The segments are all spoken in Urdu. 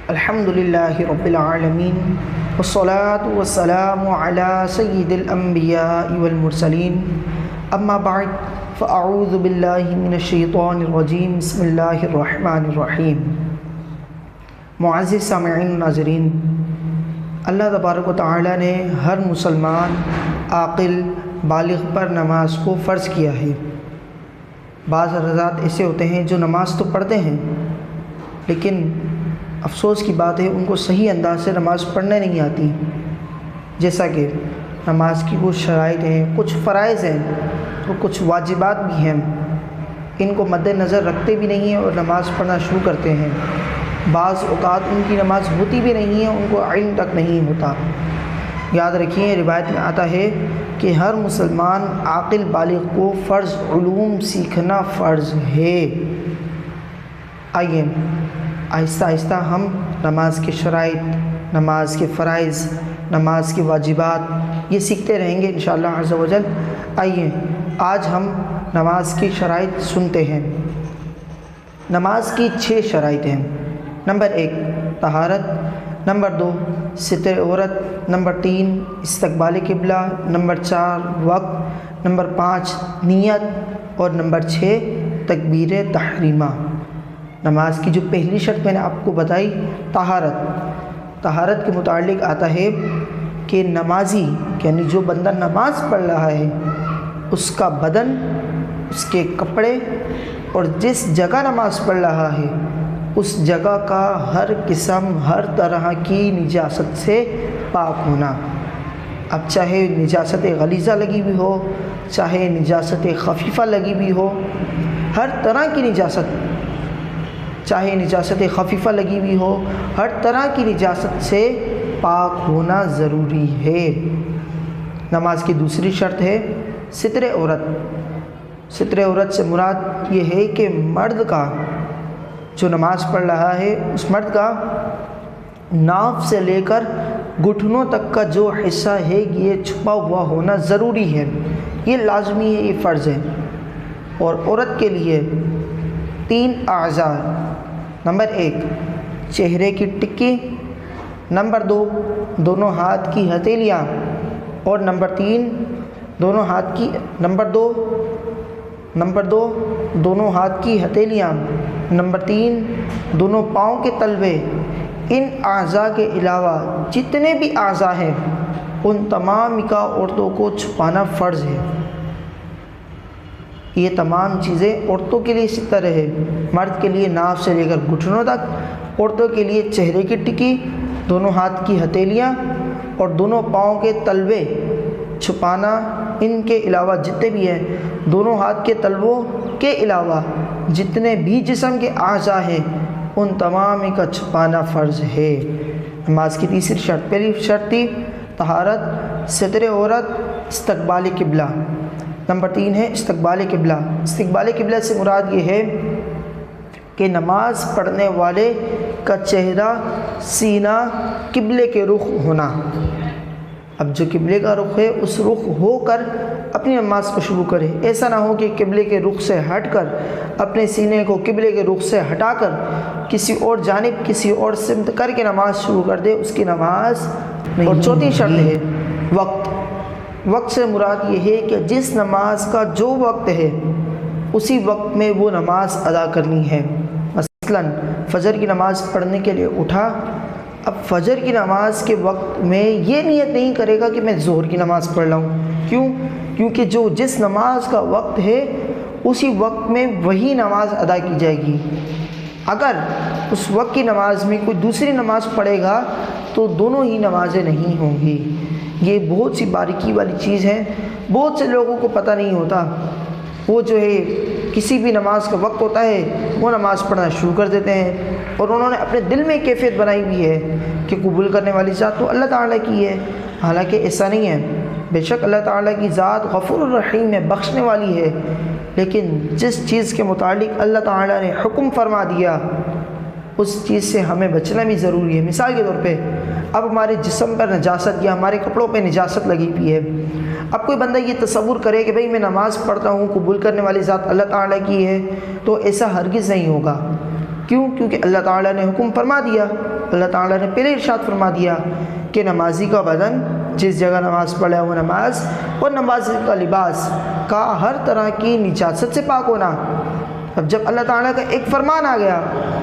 الحمدللہ رب العالمین والصلاة والسلام علی سید الانبیاء والمرسلین اما بعد فاعوذ باللہ من الشیطان الرجیم بسم اللہ الرحمن الرحیم۔ معزز سامعین و ناظرین، اللہ تبارک و تعالی نے ہر مسلمان عاقل بالغ پر نماز کو فرض کیا ہے۔ بعض حضرات ایسے ہوتے ہیں جو نماز تو پڑھتے ہیں لیکن افسوس کی بات ہے ان کو صحیح انداز سے نماز پڑھنے نہیں آتی، جیسا کہ نماز کی کچھ شرائط ہیں، کچھ فرائض ہیں اور کچھ واجبات بھی ہیں، ان کو مد نظر رکھتے بھی نہیں ہیں اور نماز پڑھنا شروع کرتے ہیں۔ بعض اوقات ان کی نماز ہوتی بھی نہیں ہے، ان کو علم تک نہیں ہوتا۔ یاد رکھیے، روایت میں آتا ہے کہ ہر مسلمان عاقل بالغ کو فرض علوم سیکھنا فرض ہے۔ آئیے آہستہ آہستہ ہم نماز کے شرائط، نماز کے فرائض، نماز کے واجبات یہ سیکھتے رہیں گے انشاءاللہ عز و جل۔ آئیے آج ہم نماز کی شرائط سنتے ہیں۔ نماز کی 6 شرائط ہیں۔ نمبر 1 طہارت، نمبر 2 ستر عورت، نمبر 3 استقبال قبلہ، نمبر 4 وقت، نمبر 5 نیت اور نمبر 6 تکبیر تحریمہ۔ نماز کی جو پہلی شرط میں نے آپ کو بتائی طہارت کے متعلق آتا ہے کہ نمازی یعنی جو بندہ نماز پڑھ رہا ہے اس کا بدن، اس کے کپڑے اور جس جگہ نماز پڑھ رہا ہے اس جگہ کا ہر قسم ہر طرح کی نجاست سے پاک ہونا۔ اب چاہے نجاست غلیظہ لگی ہوئی ہو، چاہے نجاست خفیفہ لگی ہوئی ہو، ہر طرح کی نجاست، چاہے نجاست خفیفہ لگی ہوئی ہو، ہر طرح کی نجاست سے پاک ہونا ضروری ہے۔ نماز کی دوسری شرط ہے ستر عورت۔ ستر عورت سے مراد یہ ہے کہ مرد کا جو نماز پڑھ رہا ہے اس مرد کا ناف سے لے کر گھٹنوں تک کا جو حصہ ہے یہ چھپا ہوا ہونا ضروری ہے، یہ لازمی ہے، یہ فرض ہے۔ اور عورت کے لیے 3 اعضاء، نمبر 1 چہرے کی ٹکی، نمبر 2 دونوں ہاتھ کی ہتھیلیاں اور نمبر 3 دونوں ہاتھ کی ہتھیلیاں، نمبر 3 دونوں پاؤں کے تلوے۔ ان اعضاء کے علاوہ جتنے بھی اعضاء ہیں ان تمام کا عورتوں کو چھپانا فرض ہے۔ یہ تمام چیزیں عورتوں کے لیے اسی طرح ہے، مرد کے لیے ناف سے لے کر گھٹنوں تک، عورتوں کے لیے چہرے کی ٹکی، دونوں ہاتھ کی ہتھیلیاں اور دونوں پاؤں کے تلوے چھپانا۔ ان کے علاوہ جتنے بھی ہیں، دونوں ہاتھ کے تلووں کے علاوہ جتنے بھی جسم کے اعضاء ہیں ان تمام کا چھپانا فرض ہے۔ نماز کی تیسری شرط، پہلی شرط تھی طہارت، ستر عورت، استقبال قبلہ۔ نمبر 3 ہے استقبال قبلہ۔ استقبال قبلہ سے مراد یہ ہے کہ نماز پڑھنے والے کا چہرہ، سینہ قبلے کے رخ ہونا۔ اب جو قبلے کا رخ ہے اس رخ ہو کر اپنی نماز کو شروع کرے، ایسا نہ ہو کہ قبلے کے رخ سے ہٹ کر اپنے سینے کو قبلے کے رخ سے ہٹا کر کسی اور جانب، کسی اور سمت کر کے نماز شروع کر دے، اس کی نماز نہیں۔ اور چوتھی شرط ہے وقت۔ وقت سے مراد یہ ہے کہ جس نماز کا جو وقت ہے اسی وقت میں وہ نماز ادا کرنی ہے۔ مثلا فجر کی نماز پڑھنے کے لیے اٹھا، اب فجر کی نماز کے وقت میں یہ نیت نہیں کرے گا کہ میں ظہر کی نماز پڑھ رہا ہوں۔ کیوں؟ کیونکہ جس نماز کا وقت ہے اسی وقت میں وہی نماز ادا کی جائے گی۔ اگر اس وقت کی نماز میں کوئی دوسری نماز پڑھے گا تو دونوں ہی نمازیں نہیں ہوں گی۔ یہ بہت سی باریکی والی چیز ہے، بہت سے لوگوں کو پتہ نہیں ہوتا۔ وہ جو ہے کسی بھی نماز کا وقت ہوتا ہے وہ نماز پڑھنا شروع کر دیتے ہیں اور انہوں نے اپنے دل میں کیفیت بنائی ہوئی ہے کہ قبول کرنے والی ذات تو اللہ تعالیٰ کی ہے، حالانکہ ایسا نہیں ہے۔ بے شک اللہ تعالیٰ کی ذات غفور الرحیم ہے، بخشنے والی ہے، لیکن جس چیز کے متعلق اللہ تعالیٰ نے حکم فرما دیا اس چیز سے ہمیں بچنا بھی ضروری ہے۔ مثال کے طور پہ اب ہمارے جسم پر نجاست یا ہمارے کپڑوں پہ نجاست لگی ہوئی ہے، اب کوئی بندہ یہ تصور کرے کہ بھئی میں نماز پڑھتا ہوں، قبول کرنے والی ذات اللہ تعالیٰ کی ہے، تو ایسا ہرگز نہیں ہوگا۔ کیوں؟ کیونکہ اللہ تعالیٰ نے حکم فرما دیا، اللہ تعالیٰ نے پہلے ارشاد فرما دیا کہ نمازی کا بدن جس جگہ نماز پڑھے وہ نماز، اور نمازی کا لباس کا ہر طرح کی نجاست سے پاک ہونا۔ اب جب اللہ تعالیٰ کا ایک فرمان آ گیا،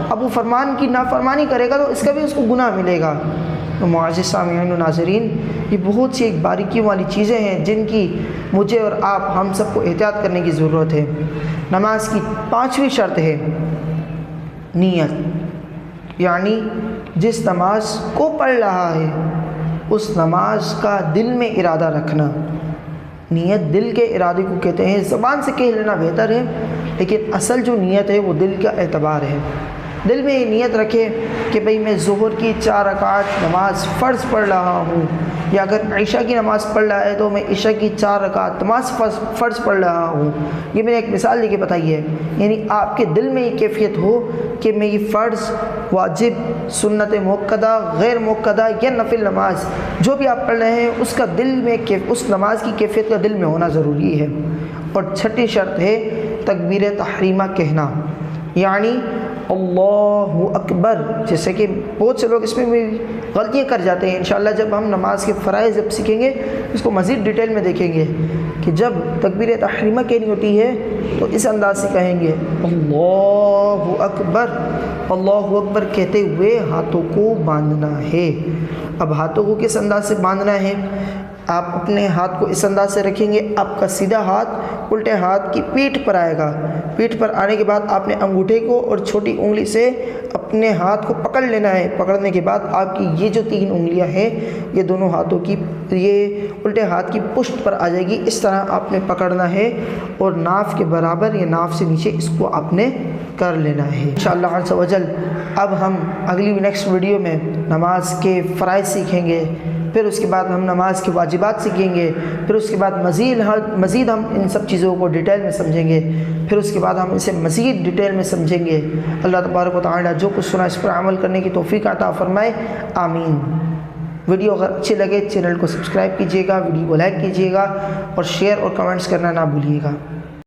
اب وہ فرمان کی نافرمانی کرے گا تو اس کا بھی اس کو گناہ ملے گا۔ تو معزز سامعین و ناظرین، یہ بہت سی ایک باریکیوں والی چیزیں ہیں جن کی مجھے اور آپ ہم سب کو احتیاط کرنے کی ضرورت ہے۔ نماز کی 5ویں شرط ہے نیت، یعنی جس نماز کو پڑھ رہا ہے اس نماز کا دل میں ارادہ رکھنا۔ نیت دل کے ارادے کو کہتے ہیں، زبان سے کہہ لینا بہتر ہے لیکن اصل جو نیت ہے وہ دل کا اعتبار ہے۔ دل میں یہ نیت رکھے کہ بھئی میں ظہر کی 4 رکعت نماز فرض پڑھ رہا ہوں، یا اگر عشاء کی نماز پڑھ رہا ہے تو میں عشاء کی 4 رکعت نماز فرض پڑھ رہا ہوں۔ یہ میں نے ایک مثال دے کے بتائی ہے، یعنی آپ کے دل میں یہ کیفیت ہو کہ میں یہ فرض، واجب، سنت مؤکدہ، غیر مؤکدہ یا نفل نماز جو بھی آپ پڑھ رہے ہیں اس کا دل میں اس نماز کی کیفیت کا دل میں ہونا ضروری ہے۔ اور 6ٹھی شرط ہے تکبیر تحریمہ کہنا، یعنی اللہ اکبر۔ جیسے کہ بہت سے لوگ اس میں بھی غلطیاں کر جاتے ہیں، انشاءاللہ جب ہم نماز کے فرائض جب سیکھیں گے اس کو مزید ڈیٹیل میں دیکھیں گے کہ جب تکبیر تحریمہ کہنی ہوتی ہے تو اس انداز سے کہیں گے اللہ اکبر۔ اللہ اکبر کہتے ہوئے ہاتھوں کو باندھنا ہے۔ اب ہاتھوں کو کس انداز سے باندھنا ہے؟ آپ اپنے ہاتھ کو اس انداز سے رکھیں گے، آپ کا سیدھا ہاتھ الٹے ہاتھ کی پیٹھ پر آئے گا۔ پیٹھ پر آنے کے بعد آپ نے انگوٹھے کو اور چھوٹی انگلی سے اپنے ہاتھ کو پکڑ لینا ہے۔ پکڑنے کے بعد آپ کی یہ جو 3 انگلیاں ہیں یہ دونوں ہاتھوں کی یہ الٹے ہاتھ کی پشت پر آ جائے گی، اس طرح آپ نے پکڑنا ہے اور ناف کے برابر یا ناف سے نیچے اس کو آپ نے کر لینا ہے۔ انشاءاللہ عز و جل اب ہم اگلی نیکسٹ ویڈیو میں نماز کے فرائض سیکھیں گے، پھر اس کے بعد ہم نماز کے واجبات سیکھیں گے، پھر اس کے بعد مزید ہم ان سب چیزوں کو ڈیٹیل میں سمجھیں گے، پھر اس کے بعد ہم اسے مزید ڈیٹیل میں سمجھیں گے۔ اللہ تبارک و تعالی جو کچھ سنا اس پر عمل کرنے کی توفیق عطا فرمائے، آمین۔ ویڈیو اگر اچھے لگے چینل کو سبسکرائب کیجیے گا، ویڈیو کو لائک کیجیے گا اور شیئر اور کمنٹس کرنا نہ بھولیے گا۔